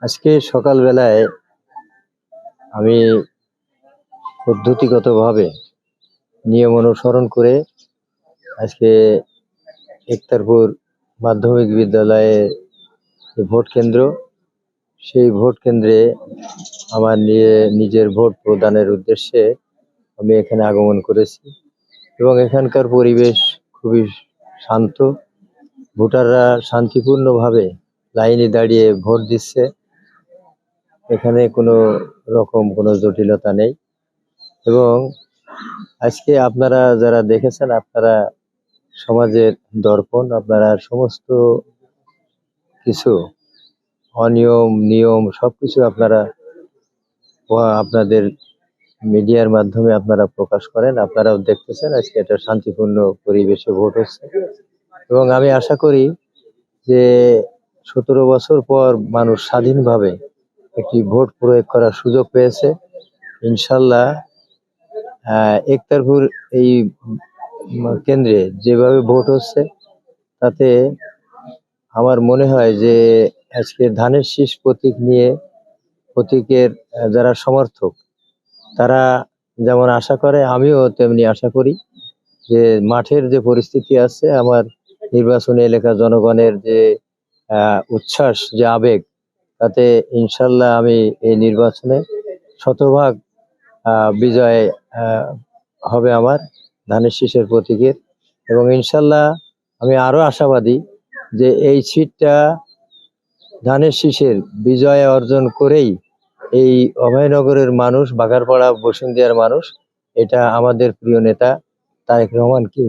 আজকে সকালবেলায় আমি পদ্ধতিগতভাবে নিয়ম অনুসরণ করে আজকে একতারপুর মাধ্যমিক বিদ্যালয়ে ভোট কেন্দ্র, সেই ভোট কেন্দ্রে আমার নিজের ভোট প্রদানের উদ্দেশ্যে আমি এখানে আগমন করেছি এবং এখানকার পরিবেশ খুবই শান্ত। ভোটাররা শান্তিপূর্ণভাবে লাইনে দাঁড়িয়ে ভোট দিচ্ছে। এখানে কোনো রকম কোনো জটিলতা নেই এবং আজকে আপনারা যারা দেখেছেন, আপনারা সমাজের দর্পণ, আপনারা সমস্ত কিছু অনিয়ম নিয়ম সবকিছু আপনারা আপনাদের মিডিয়ার মাধ্যমে আপনারা প্রকাশ করেন। আপনারাও দেখতেছেন আজকে একটা শান্তিপূর্ণ পরিবেশে ভোট হচ্ছে এবং আমি আশা করি যে 17 বছর পর মানুষ স্বাধীনভাবে একটি ভোট প্রয়োগ করার সুযোগ পেয়েছে। ইনশাল্লাহ একতারপুর এই কেন্দ্রে যেভাবে ভোট হচ্ছে তাতে আমার মনে হয় যে আজকে ধানের শীষ প্রতীকের যারা সমর্থক তারা যেমন আশা করে, আমিও তেমনি আশা করি যে মাঠের যে পরিস্থিতি আছে, আমার নির্বাচনী এলাকা জনগণের যে উচ্ছ্বাস, যে আবেগ, তাতে ইনশাল্লাহ আমি এই নির্বাচনে শতভাগ বিজয় হবে আমার ধানের শীষের প্রতীকের। এবং ইনশাল্লাহ আমি আরো আশাবাদী যে এই সিটটা ধানের শীষের বিজয় অর্জন করেই এই অভয়নগরের মানুষ, বাঘারপাড়া বসুন্ধিয়ার মানুষ এটা আমাদের প্রিয় নেতা তারেক রহমানকে